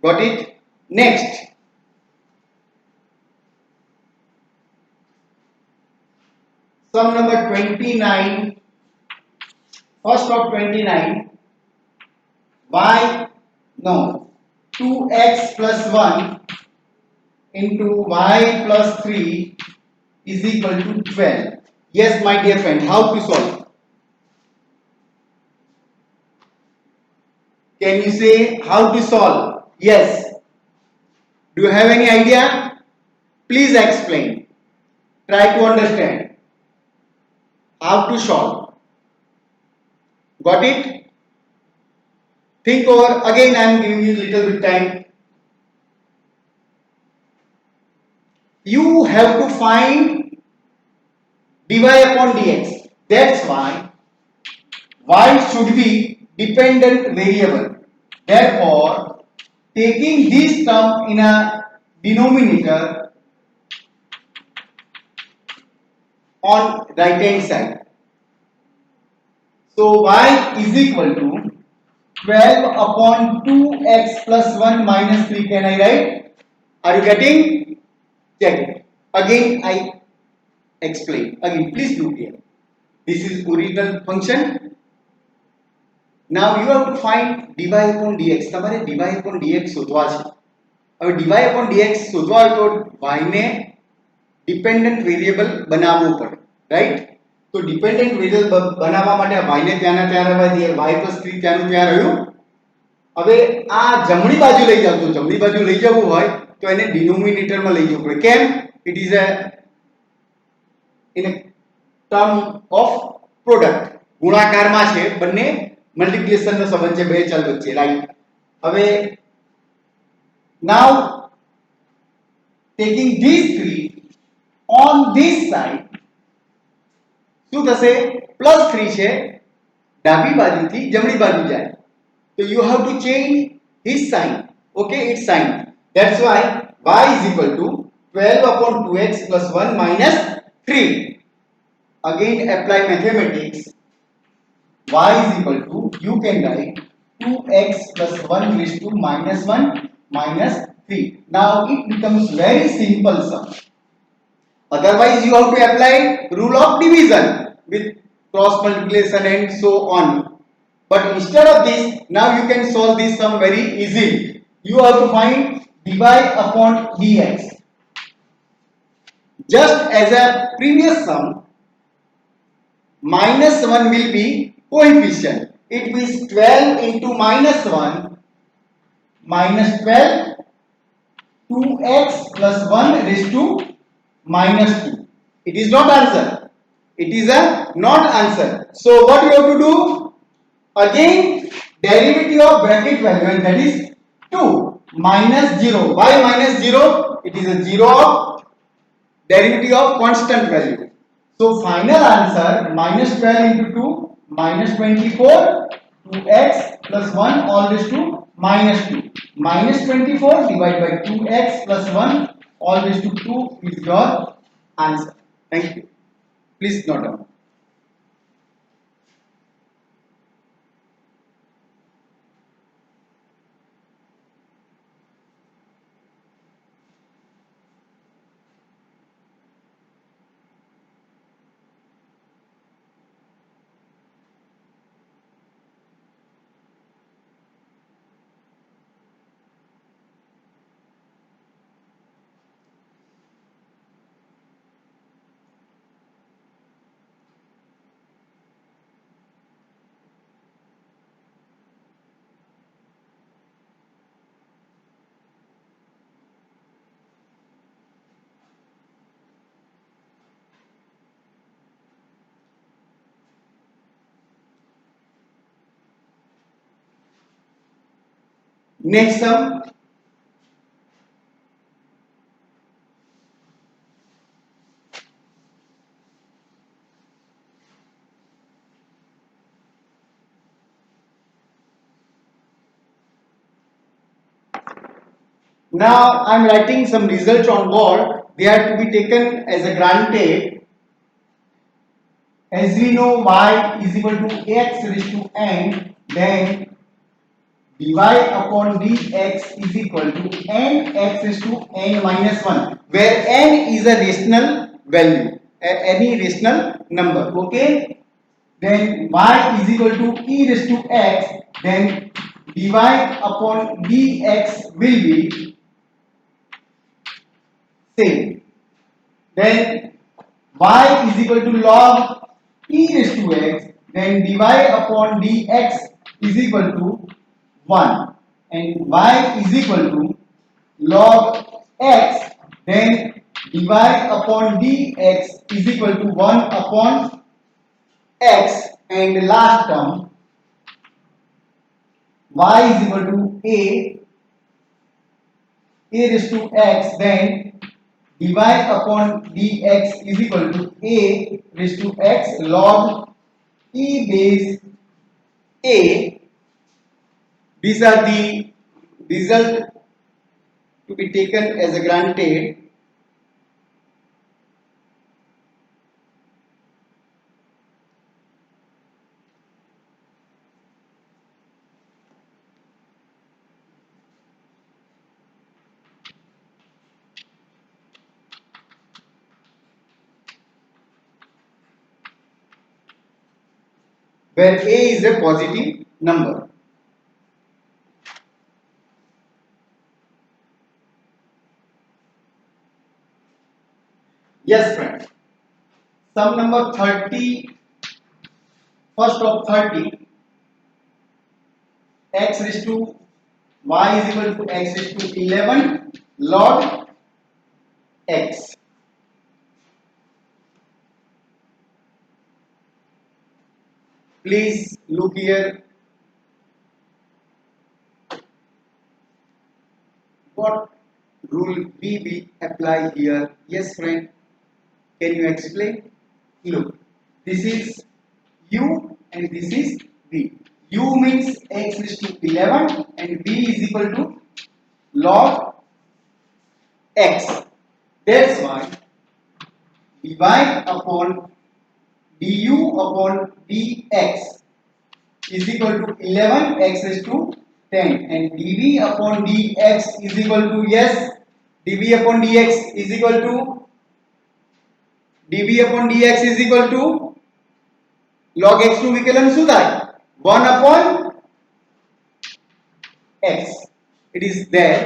Got it? Next, sum number 29. First of 29, y, no, 2x plus 1 into y plus 3 is equal to 12. Yes, my dear friend, how to solve? Can you say how to solve? Yes. Do you have any idea? Please explain. Try to understand how to solve. Got it? Think over. Again, I am giving you a little bit time. You have to find dy upon dx. That's why y should be dependent variable. Therefore, taking this term in a denominator on right hand side. So y is equal to 12 upon 2x plus 1 minus 3. Can I write? Are you getting? Check it. Again I explain. Again please do here. This is original function. Now you have to find dy upon dx. તમારે dy upon dx શોધવા છે. હવે dy upon dx શોધવા હોય તો y ને dependent variable બનાવવું પડે, રાઈટ? તો ડિપેન્ડન્ટ વેરિયેબલ બનાવવા માટે y ને ત્યાંના ત્યાં રહેવા દઈએ, y + 3 ત્યાંનું ત્યાં રહ્યું. હવે આ જમણી બાજુ લઈ જાવ, તો જમણી બાજુ લઈ જવું હોય તો એને ડિનોમિનેટરમાં લઈ જવું પડે. કેમ? It is a in a term of product. ગુણાકારમાં છે, બંને મલ્ટીપ્લિકેશનનો સંબંધ છે બે ચલ વચ્ચે, રાઈટ? હવે now taking these 3 on this side શું થશે? +3 છે, ડાબી બાજુથી જમણી બાજુ જાય. So you have to change his sign. Okay, its sign. That's why y is equal to 12 upon 2x plus 1 minus 3. Again apply mathematics. Y is equal to, you can write 2x plus 1 raised to minus 1 minus 3. Now it becomes very simple sum. Otherwise you have to apply rule of division with cross multiplication and so on. But instead of this, now you can solve this sum very easily. You have to find dy upon dx. Just as a previous sum, minus 1 will be coefficient. It means 12 into minus 1 minus 12, 2x plus 1 raised to minus 2. It is not answer. It is a not answer. So what you have to do? Again derivative of bracket value, and that is 2 minus 0. Why minus 0? It is a 0 of derivative of constant value. So final answer minus 12 into 2 minus 24, 2x plus 1 all raised to minus 2. Minus 24 divided by 2x plus 1 all raised to 2 is your answer. Thank you. Please note down. Next sum. Now I am writing some results on board. They are to be taken as a granted. As we know y is equal to x raised to n, then dy upon dx is equal to n x is to n minus 1, where n is a rational value, any rational number. Okay, then y is equal to e raised to x, then dy upon dx will be same. Then y is equal to log e raised to x, then dy upon dx is equal to 1, and y is equal to log x, then dy upon dx is equal to 1 upon x, and the last term y is equal to a raised to x, then dy upon dx is equal to a raised to x log e base a. These are the result to be taken as a granted. Where a is a positive number. Yes, friends. Sum number 30, first of 30, x raised to y is equal to x raised to 11 log x. Please look here. What rule we will apply here? Yes, friend. Can you explain? Look, this is u and this is v. U means x raised to 11 and v is equal to log x. That's why dy upon du upon dx is equal to 11 x raised to 10, and dv upon dx is equal to, yes, dv upon dx is equal to log x નું વિકલન શું થાય? 1 upon x. It is there.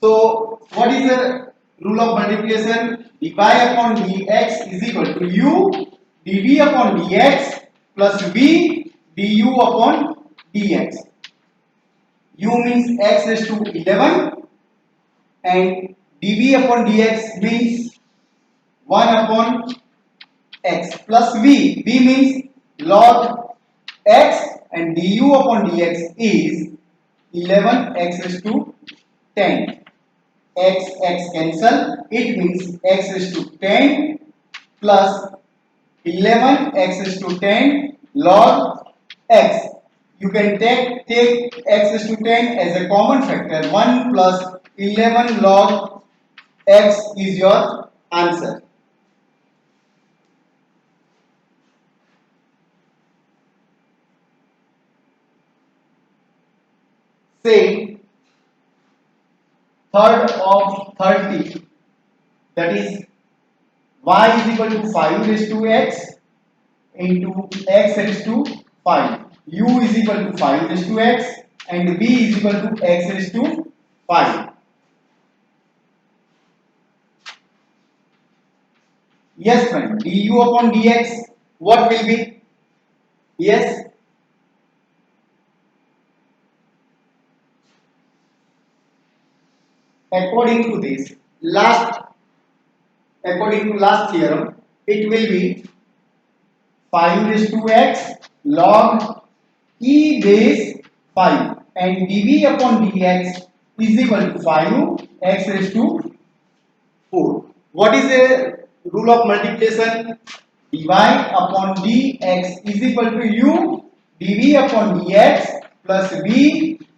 So what is the rule of multiplication? Dy upon dx is equal to u dv upon dx plus v du upon dx. U means x raised to 11 and dv upon dx means 1 upon x plus v. V means log x and du upon dx is 11 x raised to 10. X cancel, it means x raised to 10 plus 11 x raised to 10 log x. You can take x raised to 10 as a common factor. 1 plus 11 log x is your answer. Say third of 30, that is y is equal to 5 raised to x into x raised to 5. U is equal to 5 raised to x and v is equal to x raised to 5. Yes, friend. Du upon dx, what will be? Yes. According to last theorem, it will be 5 raised to x log e base 5 and dv upon dx is equal to 5 x raised to 4. What is the rule of multiplication? Dy upon dx is equal to u dv upon dx plus v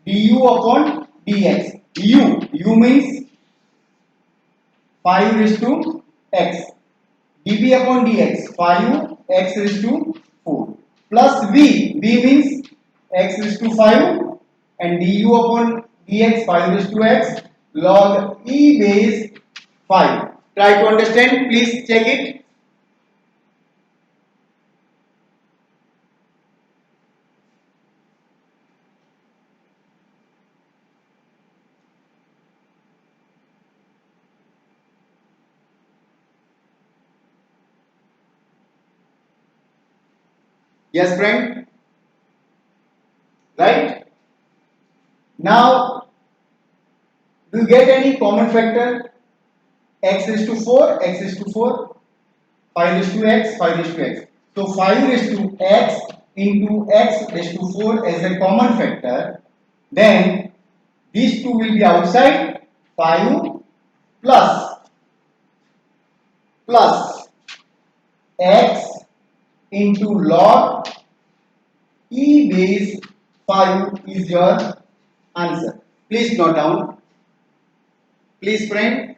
du upon dx. U means 5 raised to x, dv upon dx 5 x raised to 4 plus v means x raised to 5 and du upon dx 5 raised to x log e base 5. Try to understand, please check it. Yes, friend? Right? Now, do you get any common factor? X raised to 4, x raised to 4, 5 raised to x, 5 raised to x. So 5 raised to x into x raised to 4 as a common factor. Then these two will be outside. 5 plus x into log e base 5 is your answer. Please note down. Please, friend.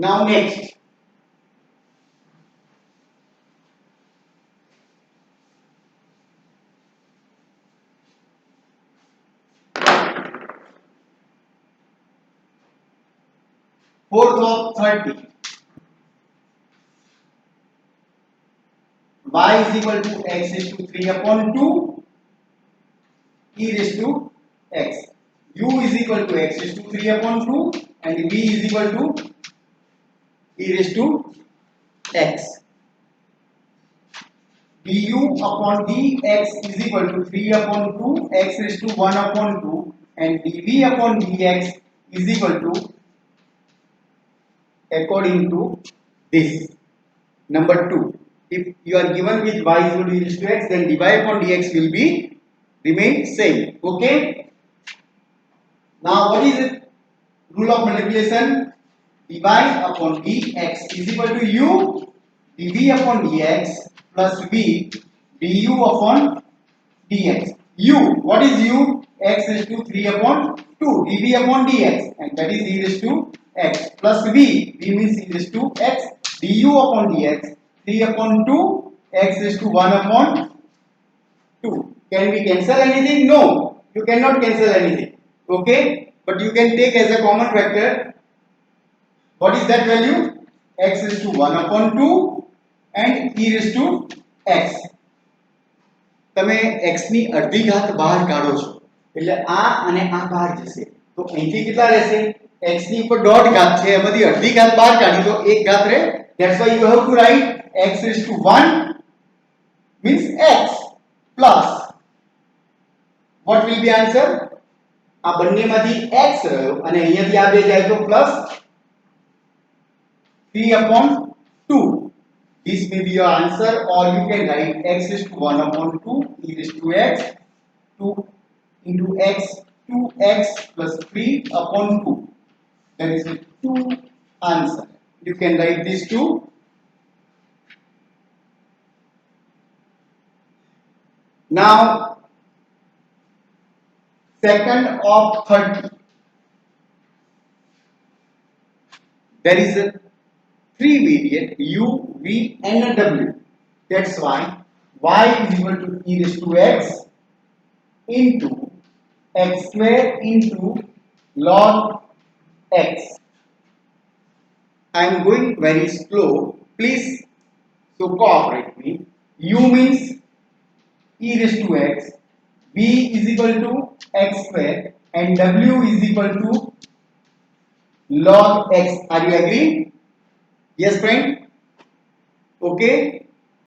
Now next. Fourth of 30. Y is equal to x raised to 3 upon 2 e raised to x. U is equal to x raised to 3 upon 2 and v is equal to e raised to x. Du upon dx is equal to 3 upon 2 x raised to 1 upon 2 and dv upon dx is equal to, according to this. Number 2. If you are given with y is equal to e raised to x, then dy upon dx will be remain same. Okay. Now what is it? Rule of multiplication. Dy upon dx is equal to u dv upon dx plus v du upon dx. U, what is u? X raised to 3 upon 2 dv upon dx, and that is e raised to x, plus v means e raised to x du upon dx 3 upon 2 x raised to 1 upon 2. Can we cancel anything? No, you cannot cancel anything. Okay, but you can take as a common factor. What is that value? X raised to 1 upon 2 and e raised to x. તમે x ની અડધી ઘાત બહાર કાઢો છો એટલે આ અને આ બહાર જશે તો અહીંથી કેટલા રહેશે? x ની ઉપર ડોટ ઘાત છે એમાંથી અડધી ઘાત બહાર કાઢી તો એક ઘાત રહે. That's why you have to write x raised to 1 means x plus what will be answer? આ બંનેમાંથી x રહ્યો અને અહીંયાથી આ બે જાય તો plus 3 upon 2. This may be your answer, or you can write x raised to 1 upon 2 e raised to x 2 into x 2x plus 3 upon 2. That is the 2 answer. You can write these two. Now second of 30. There is a 3 variant u, v and w. That's why y is equal to e raised to x into x square into log x. I am going very slow. Please so cooperate me. U means e raised to x, v is equal to x square and w is equal to log x. Are you agree? Yes, friend? Okay.